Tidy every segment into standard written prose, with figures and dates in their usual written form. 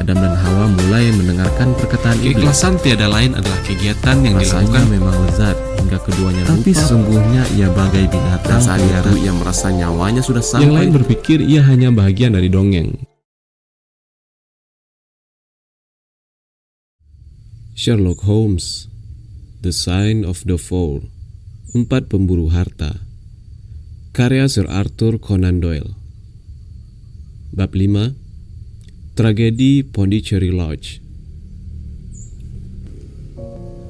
Adam dan Hawa mulai mendengarkan perkataan iblis. Keikhlasan tiada lain adalah kegiatan yang Rasanya dilakukan memang lezat hingga keduanya lupa. Tapi sesungguhnya ia bagai binatang. Dan saat itu ia merasa nyawanya sudah sampai. Yang lain berpikir ia hanya bagian dari dongeng. Sherlock Holmes, The Sign of the Four, 4 Pemburu Harta, karya Sir Arthur Conan Doyle. Bab 5, Tragedi Pondicherry Lodge.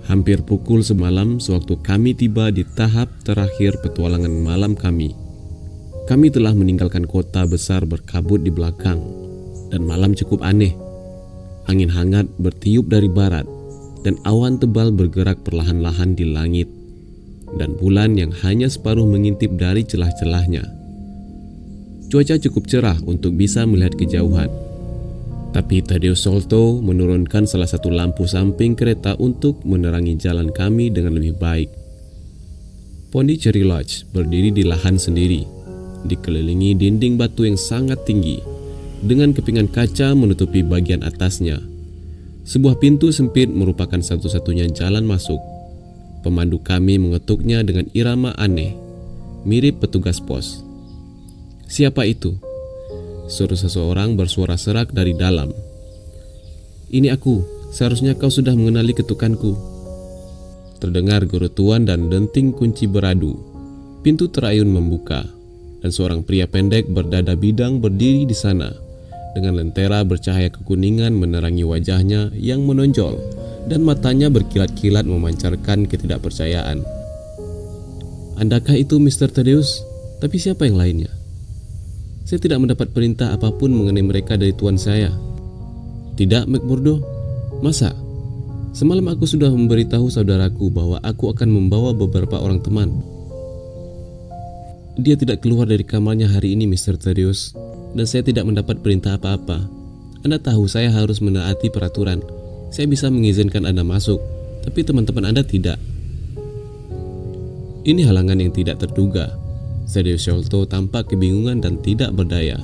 Hampir pukul semalam sewaktu kami tiba di tahap terakhir petualangan malam kami. Kami telah meninggalkan kota besar berkabut di belakang, dan malam cukup aneh. Angin hangat bertiup dari barat, dan awan tebal bergerak perlahan-lahan di langit, dan bulan yang hanya separuh mengintip dari celah-celahnya. Cuaca cukup cerah untuk bisa melihat kejauhan, tapi Thaddeus Sholto menurunkan salah satu lampu samping kereta untuk menerangi jalan kami dengan lebih baik. Pondicherry Lodge berdiri di lahan sendiri, dikelilingi dinding batu yang sangat tinggi, dengan kepingan kaca menutupi bagian atasnya. Sebuah pintu sempit merupakan satu-satunya jalan masuk. Pemandu kami mengetuknya dengan irama aneh, mirip petugas pos. "Siapa itu?" suruh seseorang bersuara serak dari dalam. "Ini aku, seharusnya kau sudah mengenali ketukanku." Terdengar gerutuan dan denting kunci beradu. Pintu terayun membuka, dan seorang pria pendek berdada bidang berdiri di sana, dengan lentera bercahaya kekuningan menerangi wajahnya yang menonjol, dan matanya berkilat-kilat memancarkan ketidakpercayaan. "Andakah itu Mr. Thaddeus? Tapi siapa yang lainnya? Saya tidak mendapat perintah apapun mengenai mereka dari tuan saya." "Tidak, McMurdo? Masa? Semalam aku sudah memberitahu saudaraku bahwa aku akan membawa beberapa orang teman." "Dia tidak keluar dari kamarnya hari ini, Mr. Thaddeus, dan saya tidak mendapat perintah apa-apa. Anda tahu saya harus menaati peraturan. Saya bisa mengizinkan Anda masuk, tapi teman-teman Anda tidak." Ini halangan yang tidak terduga. Thaddeus Sholto tampak kebingungan dan tidak berdaya.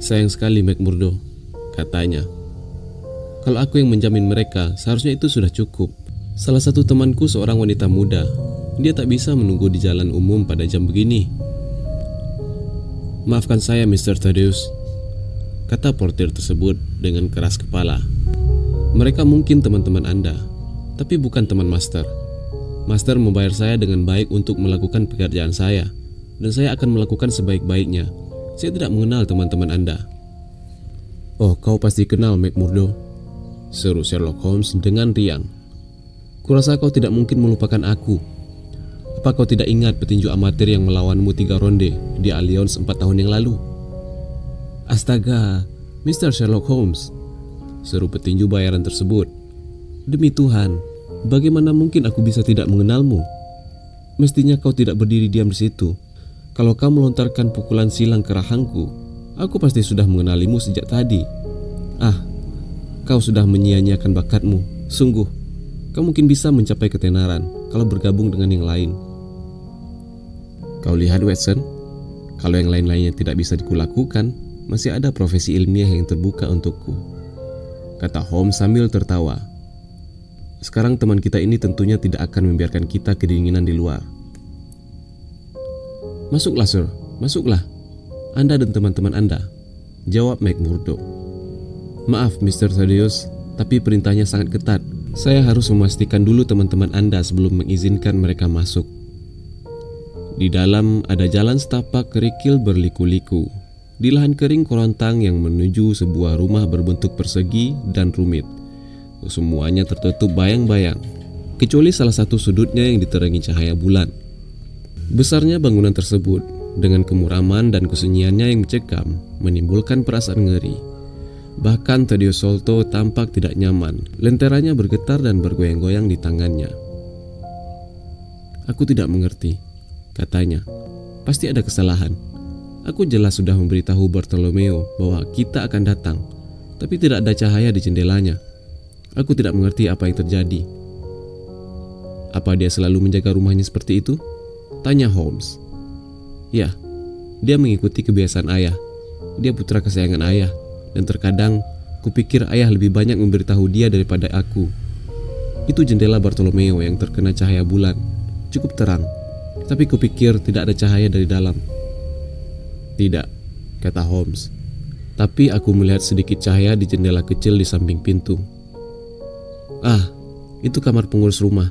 "Sayang sekali, McMurdo," katanya. "Kalau aku yang menjamin mereka, seharusnya itu sudah cukup. Salah satu temanku seorang wanita muda. Dia tak bisa menunggu di jalan umum pada jam begini." "Maafkan saya, Mr. Thaddeus," kata portir tersebut dengan keras kepala. "Mereka mungkin teman-teman Anda, tapi bukan teman Master. Master membayar saya dengan baik untuk melakukan pekerjaan saya, dan saya akan melakukan sebaik-baiknya. Saya tidak mengenal teman-teman Anda." "Oh, kau pasti kenal McMurdo," seru Sherlock Holmes dengan riang. "Kurasa kau tidak mungkin melupakan aku. Apa kau tidak ingat petinju amatir yang melawanmu 3 ronde di Allianz 4 tahun yang lalu?" "Astaga, Mr. Sherlock Holmes," seru petinju bayaran tersebut. "Demi Tuhan, bagaimana mungkin aku bisa tidak mengenalmu? Mestinya kau tidak berdiri diam di situ. Kalau kau melontarkan pukulan silang ke rahangku, aku pasti sudah mengenalimu sejak tadi. Ah, kau sudah menyia-nyiakan bakatmu. Sungguh, kau mungkin bisa mencapai ketenaran kalau bergabung dengan yang lain." "Kau lihat, Watson, kalau yang lain-lainnya tidak bisa dikulakukan, masih ada profesi ilmiah yang terbuka untukku," kata Holmes sambil tertawa. "Sekarang teman kita ini tentunya tidak akan membiarkan kita kedinginan di luar." "Masuklah, Sir, masuklah. Anda dan teman-teman Anda," jawab McMurdo. "Maaf, Mr. Thaddeus, tapi perintahnya sangat ketat. Saya harus memastikan dulu teman-teman Anda sebelum mengizinkan mereka masuk." Di dalam ada jalan setapak kerikil berliku-liku, di lahan kering korontang yang menuju sebuah rumah berbentuk persegi dan rumit. Semuanya tertutup bayang-bayang, kecuali salah satu sudutnya yang diterangi cahaya bulan. Besarnya bangunan tersebut, dengan kemuraman dan kesunyiannya yang mencekam, menimbulkan perasaan ngeri. Bahkan Thaddeus Sholto tampak tidak nyaman. Lenteranya bergetar dan bergoyang-goyang di tangannya. "Aku tidak mengerti," katanya. "Pasti ada kesalahan. Aku jelas sudah memberitahu Bartolomeo bahwa kita akan datang, tapi tidak ada cahaya di jendelanya. Aku tidak mengerti apa yang terjadi." "Apa dia selalu menjaga rumahnya seperti itu?" tanya Holmes. "Ya, dia mengikuti kebiasaan ayah. Dia putra kesayangan ayah, dan terkadang Kupikir ayah lebih banyak memberitahu dia daripada aku. Itu jendela Bartolomeo yang terkena cahaya bulan. Cukup terang, tapi kupikir tidak ada cahaya dari dalam. Tidak, kata Holmes. Tapi aku melihat sedikit cahaya di jendela kecil di samping pintu. Ah, itu kamar pengurus rumah.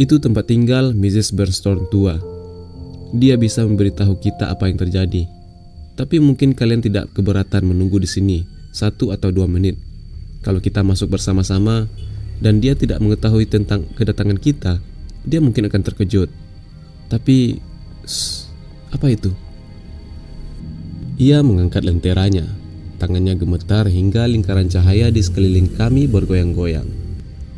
Itu tempat tinggal Mrs. Bernstone tua. Dia bisa memberitahu kita apa yang terjadi. Tapi mungkin kalian tidak keberatan menunggu di sini 1 atau 2 menit. Kalau kita masuk bersama-sama dan dia tidak mengetahui tentang kedatangan kita, dia mungkin akan terkejut. Tapi, apa itu? Ia mengangkat lenteranya. Tangannya gemetar hingga lingkaran cahaya di sekeliling kami bergoyang-goyang.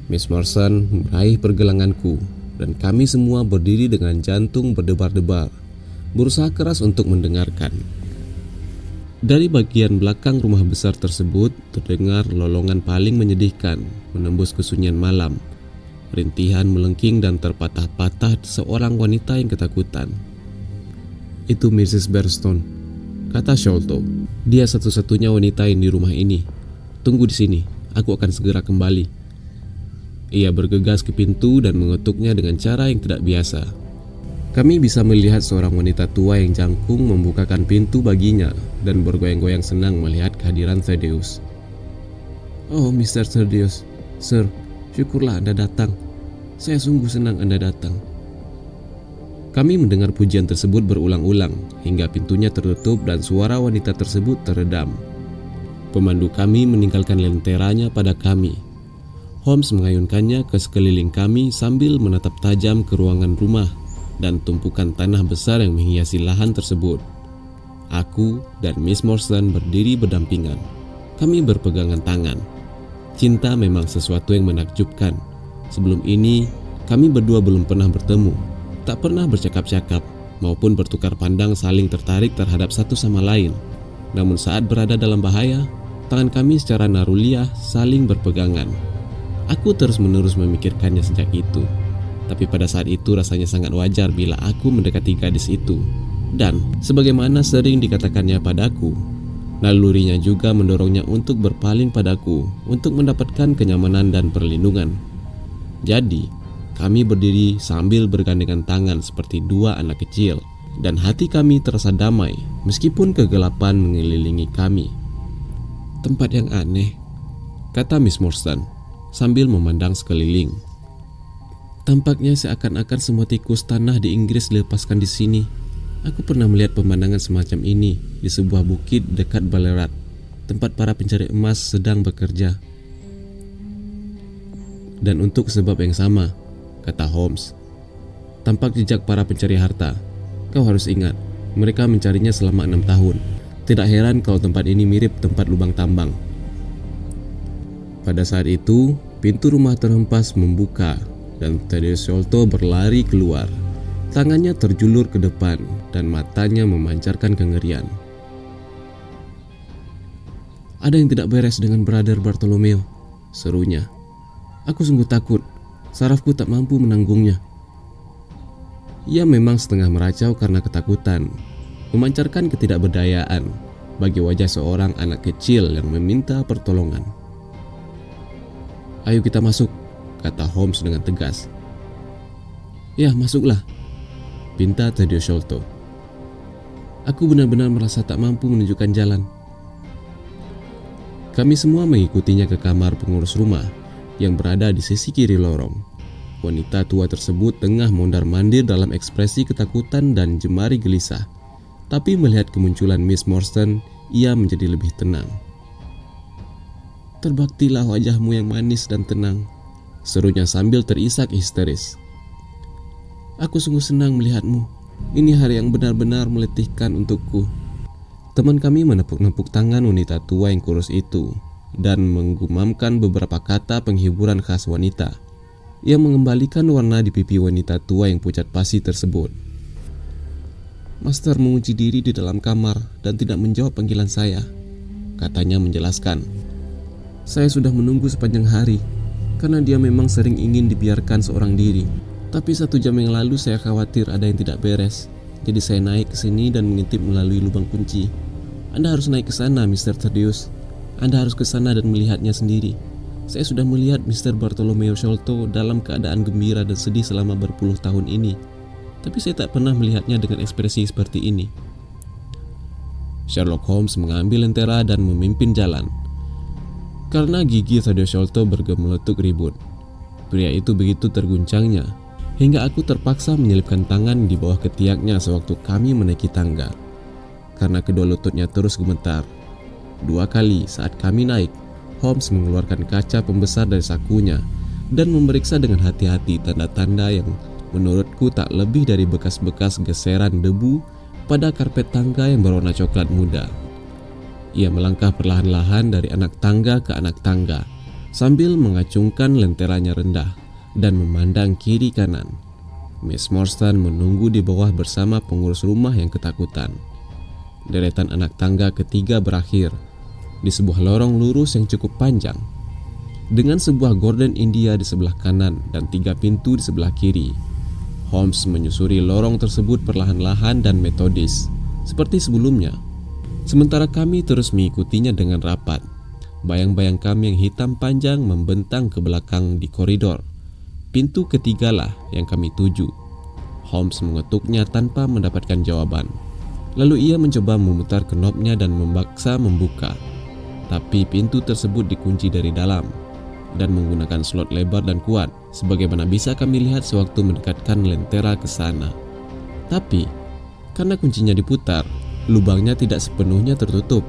Miss Morrison meraih pergelanganku dan kami semua berdiri dengan jantung berdebar-debar, berusaha keras untuk mendengarkan. Dari bagian belakang rumah besar tersebut terdengar lolongan paling menyedihkan menembus kesunyian malam. Rintihan melengking dan terpatah-patah seorang wanita yang ketakutan. Itu Mrs. Bernstone, kata Sholto. Dia satu-satunya wanita yang di rumah ini. Tunggu di sini, aku akan segera kembali. Ia bergegas ke pintu dan mengetuknya dengan cara yang tidak biasa. Kami bisa melihat seorang wanita tua yang jangkung membukakan pintu baginya dan bergoyang-goyang senang melihat kehadiran Thaddeus. Oh, Mr. Thaddeus, Sir, syukurlah Anda datang. Saya sungguh senang Anda datang. Kami mendengar pujian tersebut berulang-ulang hingga pintunya tertutup dan suara wanita tersebut teredam. Pemandu kami meninggalkan lenteranya pada kami. Holmes mengayunkannya ke sekeliling kami sambil menatap tajam ke ruangan rumah dan tumpukan tanah besar yang menghiasi lahan tersebut. Aku dan Miss Morrison berdiri berdampingan. Kami berpegangan tangan. Cinta memang sesuatu yang menakjubkan. Sebelum ini, kami berdua belum pernah bertemu, tak pernah bercakap-cakap maupun bertukar pandang saling tertarik terhadap satu sama lain. Namun saat berada dalam bahaya, tangan kami secara naruliah saling berpegangan. Aku terus-menerus memikirkannya sejak itu. Tapi pada saat itu rasanya sangat wajar bila aku mendekati gadis itu. Dan sebagaimana sering dikatakannya padaku, nalurinya juga mendorongnya untuk berpaling padaku untuk mendapatkan kenyamanan dan perlindungan. Jadi, kami berdiri sambil bergandengan tangan seperti dua anak kecil, dan hati kami terasa damai meskipun kegelapan mengelilingi kami. Tempat yang aneh, kata Miss Morrison sambil memandang sekeliling. Tampaknya seakan-akan semua tikus tanah di Inggris dilepaskan di sini. Aku pernah melihat pemandangan semacam ini di sebuah bukit dekat Ballarat, tempat para pencari emas sedang bekerja. Dan untuk sebab yang sama, kata Holmes, tampak jejak para pencari harta. Kau harus ingat, mereka mencarinya selama 6 tahun. Tidak heran kalau tempat ini mirip tempat lubang tambang. Pada saat itu, pintu rumah terhempas membuka dan Thaddeus Sholto berlari keluar. Tangannya terjulur ke depan dan matanya memancarkan kengerian. Ada yang tidak beres dengan Brother Bartolomeo, serunya. Aku sungguh takut, sarafku tak mampu menanggungnya. Ia memang setengah meracau karena ketakutan, memancarkan ketidakberdayaan bagi wajah seorang anak kecil yang meminta pertolongan. Ayo kita masuk, kata Holmes dengan tegas. Ya, masuklah, pinta Thaddeus Sholto. Aku benar-benar merasa tak mampu menunjukkan jalan. Kami semua mengikutinya ke kamar pengurus rumah yang berada di sisi kiri lorong. Wanita tua tersebut tengah mondar-mandir dalam ekspresi ketakutan dan jemari gelisah. Tapi melihat kemunculan Miss Morrison, ia menjadi lebih tenang. Terbaktilah wajahmu yang manis dan tenang, serunya sambil terisak histeris. Aku sungguh senang melihatmu. Ini hari yang benar-benar meletihkan untukku. Teman kami menepuk-nepuk tangan wanita tua yang kurus itu dan menggumamkan beberapa kata penghiburan khas wanita. Ia mengembalikan warna di pipi wanita tua yang pucat pasi tersebut. Master mengunci diri di dalam kamar dan tidak menjawab panggilan saya, katanya menjelaskan. Saya sudah menunggu sepanjang hari, karena dia memang sering ingin dibiarkan seorang diri. Tapi 1 jam yang lalu saya khawatir ada yang tidak beres. Jadi saya naik ke sini dan mengintip melalui lubang kunci. Anda harus naik ke sana, Mr. Thaddeus. Anda harus ke sana dan melihatnya sendiri. Saya sudah melihat Mr. Bartolomeo Sholto dalam keadaan gembira dan sedih selama berpuluh tahun ini, tapi saya tak pernah melihatnya dengan ekspresi seperti ini. Sherlock Holmes mengambil lentera dan memimpin jalan. Karena gigi Thaddeus Sholto bergemeletuk ribut, pria itu begitu terguncangnya hingga aku terpaksa menyelipkan tangan di bawah ketiaknya sewaktu kami menaiki tangga. Karena kedua lututnya terus gemetar. 2 kali saat kami naik, Holmes mengeluarkan kaca pembesar dari sakunya dan memeriksa dengan hati-hati tanda-tanda yang menurutku tak lebih dari bekas-bekas geseran debu pada karpet tangga yang berwarna coklat muda. Ia melangkah perlahan-lahan dari anak tangga ke anak tangga sambil mengacungkan lenteranya rendah dan memandang kiri kanan. Miss Morstan menunggu di bawah bersama pengurus rumah yang ketakutan. Deretan anak tangga ketiga berakhir di sebuah lorong lurus yang cukup panjang, dengan sebuah gorden India di sebelah kanan dan 3 pintu di sebelah kiri. Holmes menyusuri lorong tersebut perlahan-lahan dan metodis, seperti sebelumnya. Sementara kami terus mengikutinya dengan rapat. Bayang-bayang kami yang hitam panjang membentang ke belakang di koridor. Pintu ketigalah yang kami tuju. Holmes mengetuknya tanpa mendapatkan jawaban. Lalu ia mencoba memutar knopnya dan memaksa membuka. Tapi pintu tersebut dikunci dari dalam dan menggunakan slot lebar dan kuat, sebagaimana bisa kami lihat sewaktu mendekatkan lentera ke sana. Tapi karena kuncinya diputar, lubangnya tidak sepenuhnya tertutup.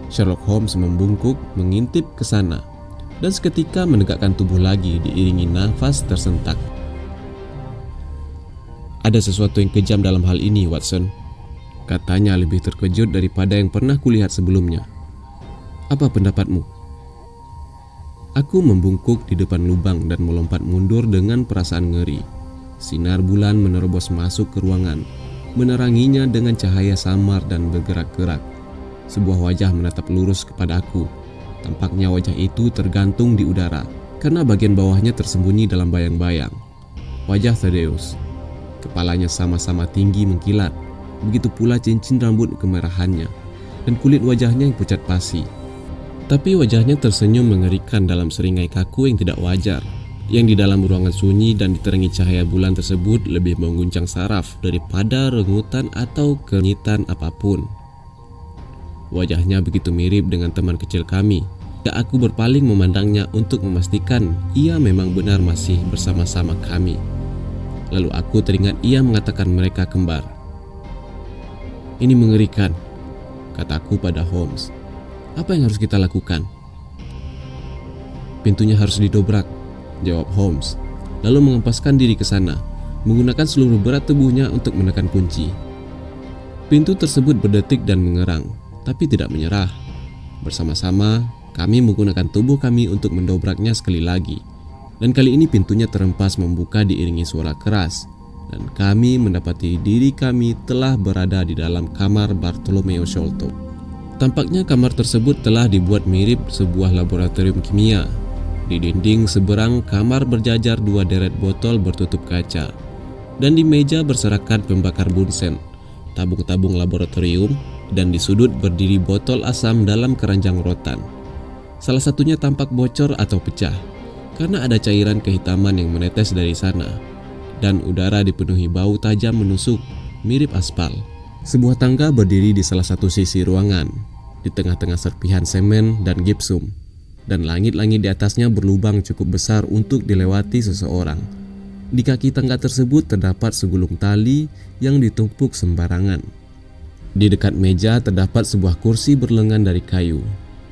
Sherlock Holmes membungkuk mengintip ke sana dan seketika menegakkan tubuh lagi diiringi nafas tersentak. "Ada sesuatu yang kejam dalam hal ini, Watson," katanya lebih terkejut daripada yang pernah kulihat sebelumnya. "Apa pendapatmu?" Aku membungkuk di depan lubang dan melompat mundur dengan perasaan ngeri. Sinar bulan menerobos masuk ke ruangan, meneranginya dengan cahaya samar dan bergerak-gerak. Sebuah wajah menatap lurus kepada aku. Tampaknya wajah itu tergantung di udara, karena bagian bawahnya tersembunyi dalam bayang-bayang. Wajah Thaddeus. Kepalanya sama-sama tinggi mengkilat, begitu pula cincin rambut kemerahannya, dan kulit wajahnya yang pucat pasi. Tapi wajahnya tersenyum mengerikan dalam seringai kaku yang tidak wajar, yang di dalam ruangan sunyi dan diterangi cahaya bulan tersebut lebih mengguncang saraf daripada rengutan atau kenyitan apapun. Wajahnya begitu mirip dengan teman kecil kami. Aku berpaling memandangnya untuk memastikan ia memang benar masih bersama-sama kami. Lalu aku teringat ia mengatakan mereka kembar. "Ini mengerikan," kataku pada Holmes. "Apa yang harus kita lakukan?" "Pintunya harus didobrak," jawab Holmes, lalu mengempaskan diri ke sana, menggunakan seluruh berat tubuhnya untuk menekan kunci. Pintu tersebut berdetik dan mengerang, tapi tidak menyerah. Bersama-sama, kami menggunakan tubuh kami untuk mendobraknya sekali lagi, dan kali ini pintunya terempas membuka diiringi suara keras, dan kami mendapati diri kami telah berada di dalam kamar Bartolomeo Sholto. Tampaknya kamar tersebut telah dibuat mirip sebuah laboratorium kimia. Di dinding seberang kamar berjajar 2 deret botol bertutup kaca, dan di meja berserakan pembakar bunsen, tabung-tabung laboratorium, dan di sudut berdiri botol asam dalam keranjang rotan. Salah satunya tampak bocor atau pecah, karena ada cairan kehitaman yang menetes dari sana, dan udara dipenuhi bau tajam menusuk, mirip aspal. Sebuah tangga berdiri di salah satu sisi ruangan, di tengah-tengah serpihan semen dan gipsum, dan langit-langit di atasnya berlubang cukup besar untuk dilewati seseorang. Di kaki tangga tersebut terdapat segulung tali yang ditumpuk sembarangan. Di dekat meja terdapat sebuah kursi berlengan dari kayu,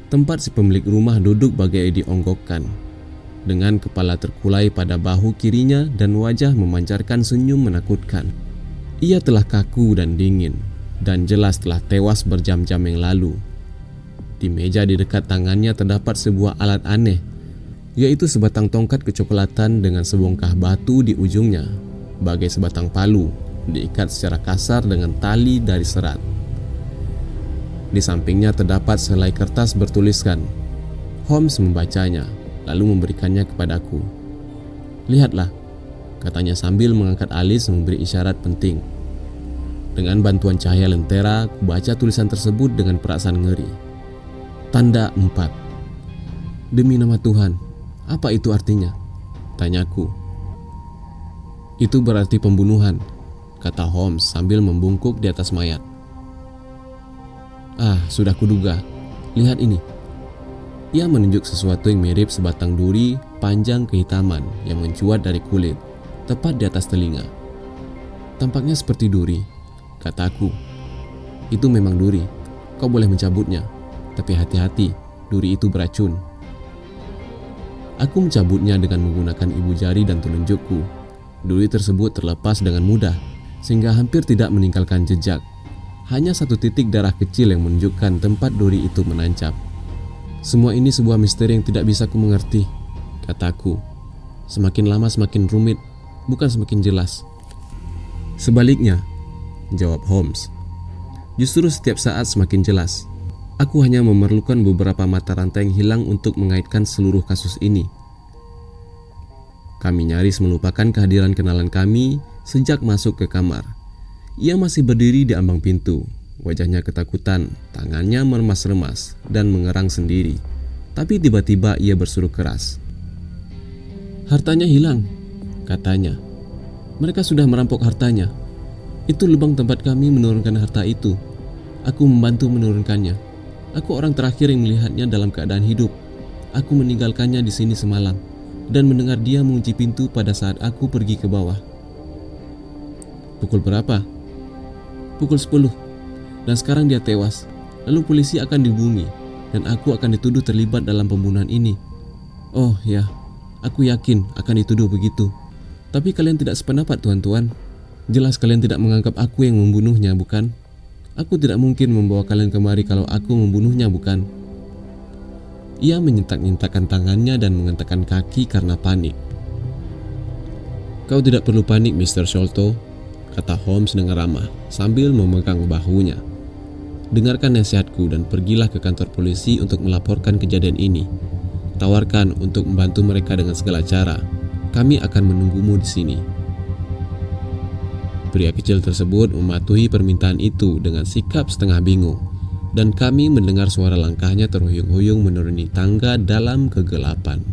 tempat si pemilik rumah duduk bagai dionggokkan, dengan kepala terkulai pada bahu kirinya dan wajah memancarkan senyum menakutkan. Ia telah kaku dan dingin, dan jelas telah tewas berjam-jam yang lalu. Di meja di dekat tangannya terdapat sebuah alat aneh, yaitu sebatang tongkat kecoklatan dengan sebongkah batu di ujungnya, bagai sebatang palu, diikat secara kasar dengan tali dari serat. Di sampingnya terdapat selai kertas bertuliskan. Holmes membacanya, lalu memberikannya kepadaku. "Lihatlah," katanya sambil mengangkat alis memberi isyarat penting. Dengan bantuan cahaya lentera, kubaca tulisan tersebut dengan perasaan ngeri. Tanda 4. Demi nama Tuhan, apa itu artinya? Tanyaku. Itu berarti pembunuhan, kata Holmes sambil membungkuk di atas mayat. Ah, sudah kuduga. Lihat ini. Ia menunjuk sesuatu yang mirip sebatang duri panjang kehitaman yang mencuat dari kulit, tepat di atas telinga. Tampaknya seperti duri, kataku. Itu memang duri, kau boleh mencabutnya, tapi hati-hati, duri itu beracun. Aku mencabutnya dengan menggunakan ibu jari dan telunjukku. Duri tersebut terlepas dengan mudah, sehingga hampir tidak meninggalkan jejak. Hanya satu titik darah kecil yang menunjukkan tempat duri itu menancap. Semua ini sebuah misteri yang tidak bisa ku mengerti, kataku. Semakin lama semakin rumit, bukan semakin jelas. Sebaliknya, jawab Holmes. Justru setiap saat semakin jelas. Aku hanya memerlukan beberapa mata rantai yang hilang untuk mengaitkan seluruh kasus ini. Kami nyaris melupakan kehadiran kenalan kami sejak masuk ke kamar. Ia masih berdiri di ambang pintu, wajahnya ketakutan, tangannya meremas-remas dan mengerang sendiri. Tapi tiba-tiba ia berseru keras. Hartanya hilang, katanya. Mereka sudah merampok hartanya. Itu lubang tempat kami menurunkan harta itu. Aku membantu menurunkannya. Aku orang terakhir yang melihatnya dalam keadaan hidup. Aku meninggalkannya di sini semalam dan mendengar dia mengunci pintu pada saat aku pergi ke bawah. Pukul berapa? Pukul 10. Dan sekarang dia tewas. Lalu polisi akan dihubungi dan aku akan dituduh terlibat dalam pembunuhan ini. Oh ya, aku yakin akan dituduh begitu. Tapi kalian tidak sependapat, tuan-tuan. Jelas kalian tidak menganggap aku yang membunuhnya, bukan? Aku tidak mungkin membawa kalian kemari kalau aku membunuhnya, bukan? Ia menyentak-nyentakkan tangannya dan mengentakkan kaki karena panik. Kau tidak perlu panik, Mr. Sholto, kata Holmes dengan ramah sambil memegang bahunya. Dengarkan nasihatku dan pergilah ke kantor polisi untuk melaporkan kejadian ini. Tawarkan untuk membantu mereka dengan segala cara. Kami akan menunggumu di sini. Pria kecil tersebut mematuhi permintaan itu dengan sikap setengah bingung, dan kami mendengar suara langkahnya terhuyung-huyung menuruni tangga dalam kegelapan.